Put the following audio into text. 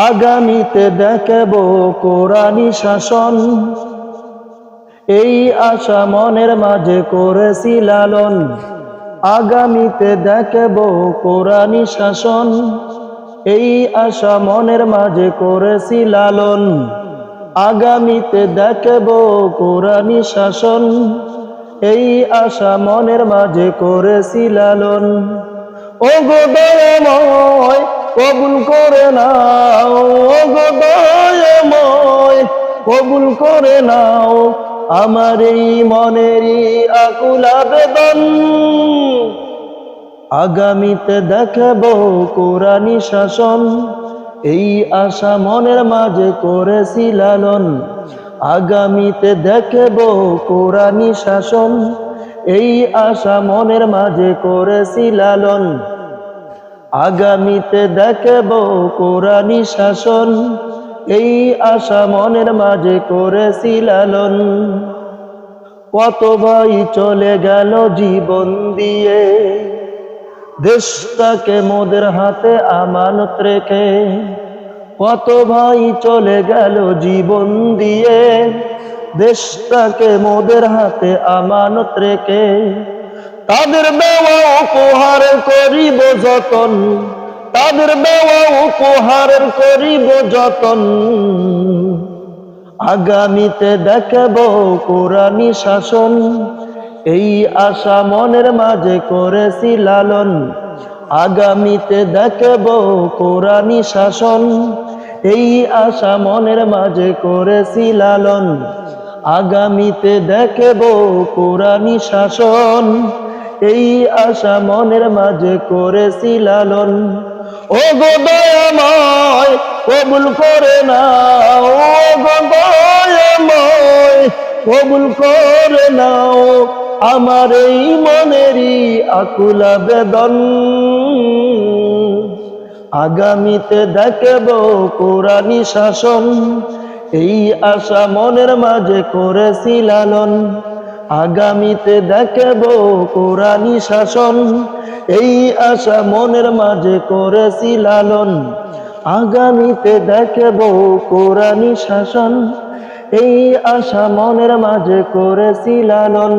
আগামীতে দেখব কোরআনী শাসন, এই আশা মনের মাঝে করেছি লালন। আগামীতে দেখব কোরআনী শাসন, এই আশা মনের মাঝে করেছি লালন। আগামীতে দেখব কোরআনী শাসন, এই আশা মনের মাঝে করেছি লালন। ও গো দয়াময় কবুল করে নাও, ও গো দয়াময় কবুল করে নাও আমার এই মনেরই আকুল আবেদন। আগামীতে দেখব কোরআনী শাসন, এই আশা মনের মাঝে করেছি লালন। আগামীতে দেখব কোরআনী শাসন, এই আশা মনের মাঝে করেছি লালন। আগামীতে দেখব কোরআনী শাসন, এই আশা মনের মাঝে করেছি লালন। কত ভাই চলে গেল জীবন দিয়ে, দেশটাকে মোদের হাতে আমানত রেখে। কত ভাই চলে গেল জীবন দিয়ে, দেশটাকে মোদের হাতে আমানত রেখে। তাদের দেওয়া উপহার করিব যতন, তাদের দেওয়া উপহার করিব যতন। আগামীতে দেখব কোরআনী শাসন, এই আশা মনের মাঝে করেছি লালন। আগামীতে দেখব কোরআনী শাসন, এই আশা মনের মাঝে করেছি লালন। আগামীতে দেখব কোরআনী শাসন, এই আশা মনের মাঝে করেছি লালন। ও গো দয়াময় কবুল করে নাও, ও গো দয়াময় কবুল করে নাও আমার এই মনেরই আকুল আবেদন। আগামীতে দেখব কোরআনী শাসন, এই আশা মনের মাঝে করেছি লালন। আগামীতে দেখব কোরআনী শাসন, এই আশা মনের মাঝে করেছি লালন। আগামীতে দেখব কোরআনী শাসন, এই আশা মনের মাঝে করেছি লালন।